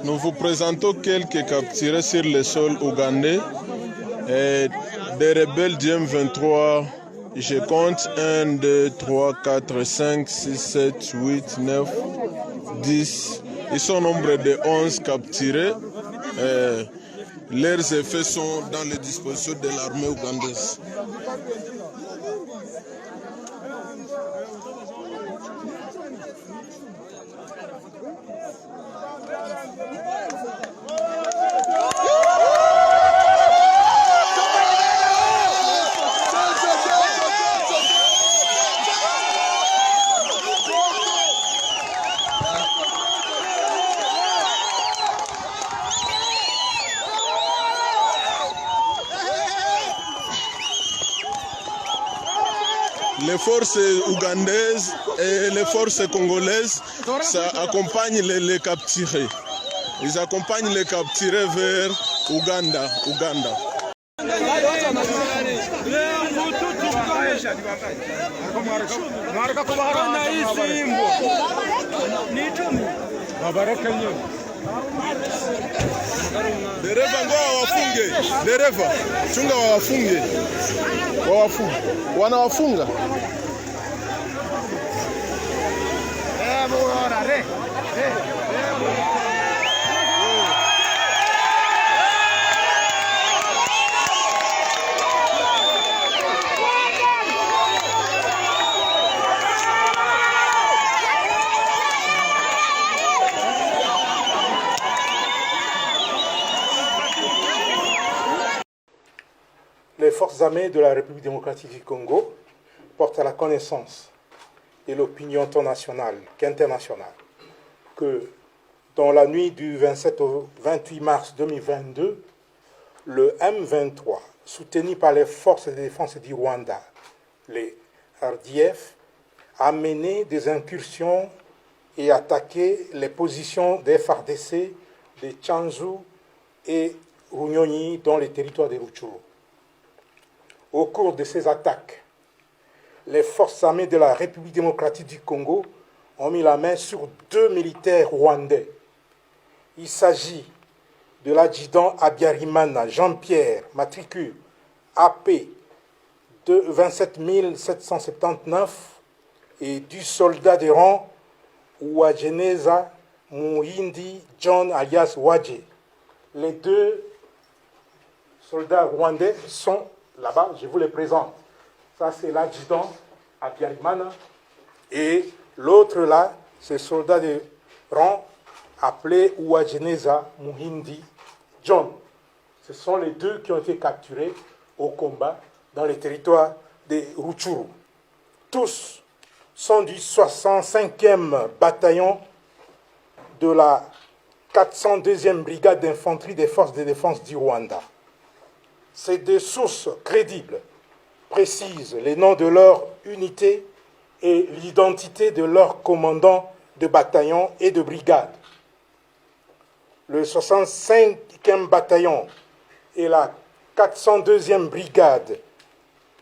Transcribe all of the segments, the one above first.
Nous vous présentons quelques capturés sur le sol ougandais. Des rebelles du M23, je compte 1, 2, 3, 4, 5, 6, 7, 8, 9, 10. Ils sont au nombre de 11 capturés. Leurs effets sont dans les dispositions de l'armée ougandaise. Les forces ougandaises et les forces congolaises ça accompagnent les capturés. Ils accompagnent les capturés vers Ouganda. Dereva ngo wafunge. Dereva chunga wafunge. Wanawafunga. Les forces armées de la République démocratique du Congo portent à la connaissance de l'opinion tant nationale qu'internationale que dans la nuit du 27 au 28 mars 2022, le M23, soutenu par les forces de défense du Rwanda, les RDF, a mené des incursions et attaqué les positions des FARDC de Tchanzu et Runyonyi dans les territoires de Rutshuru. Au cours de ces attaques, les forces armées de la République démocratique du Congo ont mis la main sur 2 militaires rwandais. Il s'agit de l'adjudant Habyarimana Jean-Pierre, matricule AP de 27 779, et du soldat de rang Uwajeneza Muhindi John alias Wadje. Les 2 soldats rwandais sont là-bas, je vous les présente. Ça, c'est l'adjudant Habyarimana. Et l'autre là, c'est le soldat de rang appelé Uwajeneza Muhindi John. Ce sont les 2 qui ont été capturés au combat dans les territoires de Rutshuru. Tous sont du 65e bataillon de la 402e brigade d'infanterie des forces de défense du Rwanda. Ces 2 sources crédibles précisent les noms de leur unité et l'identité de leurs commandants de bataillon et de brigade. Le 65e bataillon et la 402e brigade,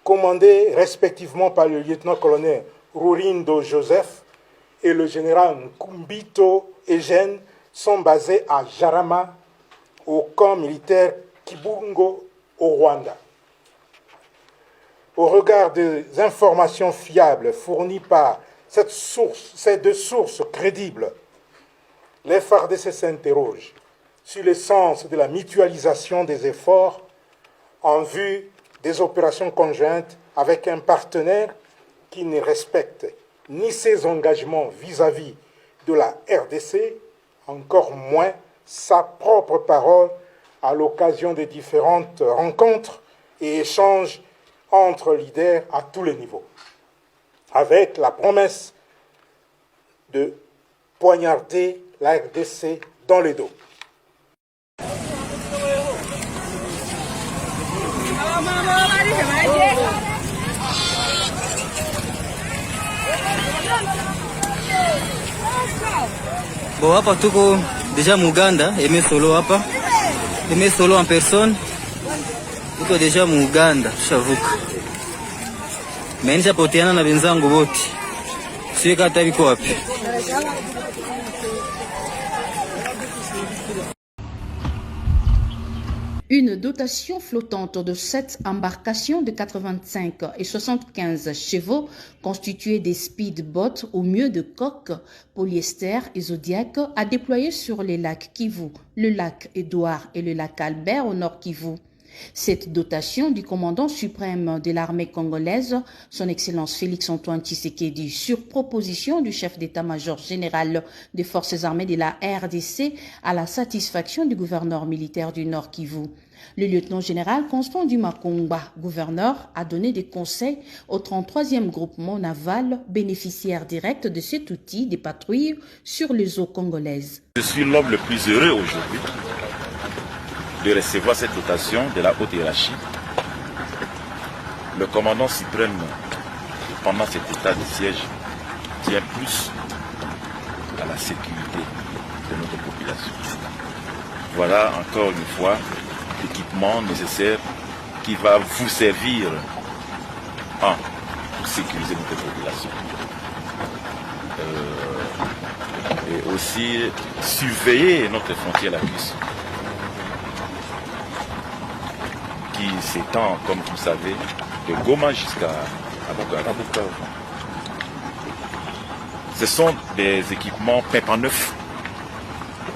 commandés respectivement par le lieutenant-colonel Rurindo Joseph et le général Nkumbito Eugène, sont basés à Jarama, au camp militaire Kibungo, au Rwanda. Au regard des informations fiables fournies par ces 2 sources crédibles, les FARDC s'interrogent sur le sens de la mutualisation des efforts en vue des opérations conjointes avec un partenaire qui ne respecte ni ses engagements vis-à-vis de la RDC, encore moins sa propre parole à l'occasion des différentes rencontres et échanges entre leaders à tous les niveaux, avec la promesse de poignarder la RDC dans le dos. Bon, hapa tuko deja Muganda, Aimé Solo hapa. Aimé Solo en personne. Tuko deja Muganda, tushavuka. Menisha poteana na wenzangu wote. Une dotation flottante de 7 embarcations de 85 et 75 chevaux constituées des speedboats au mieux de coques, polyester et Zodiac a déployé sur les lacs Kivu, le lac Édouard et le lac Albert au nord Kivu. Cette dotation du commandant suprême de l'armée congolaise, son Excellence Félix-Antoine Tshisekedi, sur proposition du chef d'état-major général des forces armées de la RDC, à la satisfaction du gouverneur militaire du Nord Kivu. Le lieutenant-général Constant Dumakomba, gouverneur, a donné des conseils au 33e groupement naval, bénéficiaire direct de cet outil des patrouilles sur les eaux congolaises. Je suis l'homme le plus heureux aujourd'hui de recevoir cette dotation de la haute hiérarchie. Le commandant suprême, pendant cet état de siège, tient plus à la sécurité de notre population. Voilà encore une fois l'équipement nécessaire qui va vous servir pour sécuriser notre population. Et aussi surveiller notre frontière la plus, qui s'étend, comme vous savez, de Goma jusqu'à Bukavu. Ce sont des équipements pimpant neufs,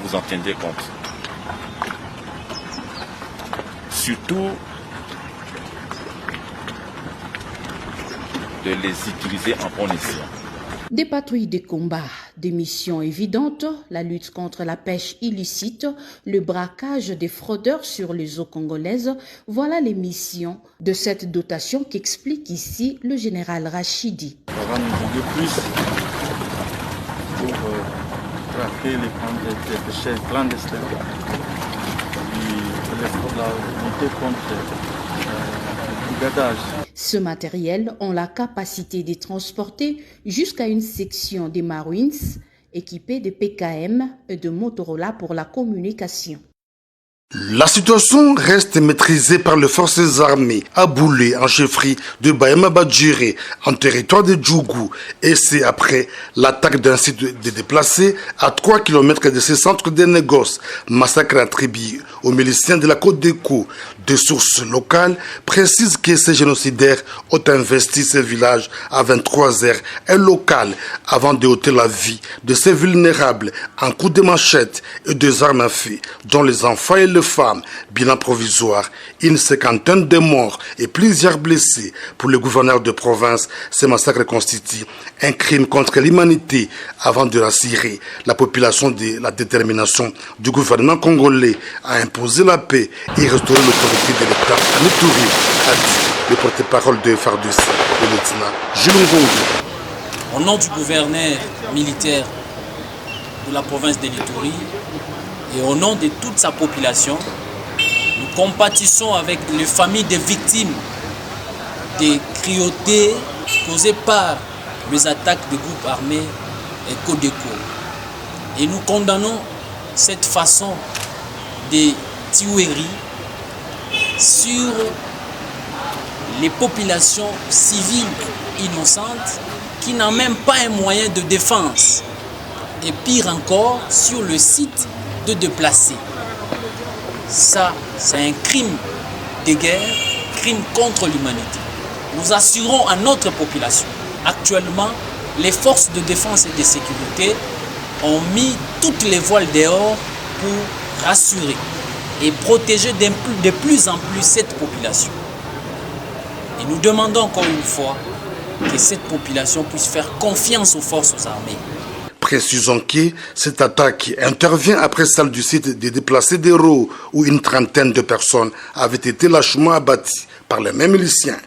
vous en tiendrez compte. Surtout de les utiliser en bon escient. Des patrouilles de combat, des missions évidentes, la lutte contre la pêche illicite, le braquage des fraudeurs sur les eaux congolaises, voilà les missions de cette dotation qu'explique ici le général Rachidi. Ça va nous aider plus pour traquer les pêcheurs clandestins et la lutter contre le brigadage. Ce matériel ont la capacité de transporter jusqu'à une section des Marines équipée de PKM et de Motorola pour la communication. La situation reste maîtrisée par les forces armées à Boulé, en chefferie de Bahema Badjiré, en territoire de Djougou. Et c'est après l'attaque d'un site de déplacés à 3 km de ce centre de négoce. Massacre attribué aux miliciens de la Côte d'Écho. Des sources locales précisent que ces génocidaires ont investi ces villages à 23h et local avant de ôter la vie de ces vulnérables en coups de machette et des armes à feu, dont les enfants et les femmes. Bilan provisoire, une cinquantaine de morts et plusieurs blessés. Pour le gouverneur de province, ce massacre constitue un crime contre l'humanité avant de rassurer la population de la détermination du gouvernement congolais à imposer la paix et restaurer l'autorité de l'État à Ituri, a dit le porte-parole de FARDC, le lieutenant Jules Ngongo. Au nom du gouverneur militaire de la province de l'Ituri et au nom de toute sa population, nous compatissons avec les familles des victimes des cruautés causées par les attaques de groupes armés et Codeco. Et nous condamnons cette façon de tuerie sur les populations civiles innocentes qui n'ont même pas un moyen de défense. Et pire encore, sur le site de déplacés. Ça, c'est un crime de guerre, crime contre l'humanité. Nous assurons à notre population. Actuellement, les forces de défense et de sécurité ont mis toutes les voiles dehors pour rassurer et protéger de plus en plus cette population. Et nous demandons encore une fois que cette population puisse faire confiance aux forces armées. Précisons que cette attaque intervient après celle du site des déplacés d'Hérault où une trentaine de personnes avaient été lâchement abattues par les mêmes miliciens.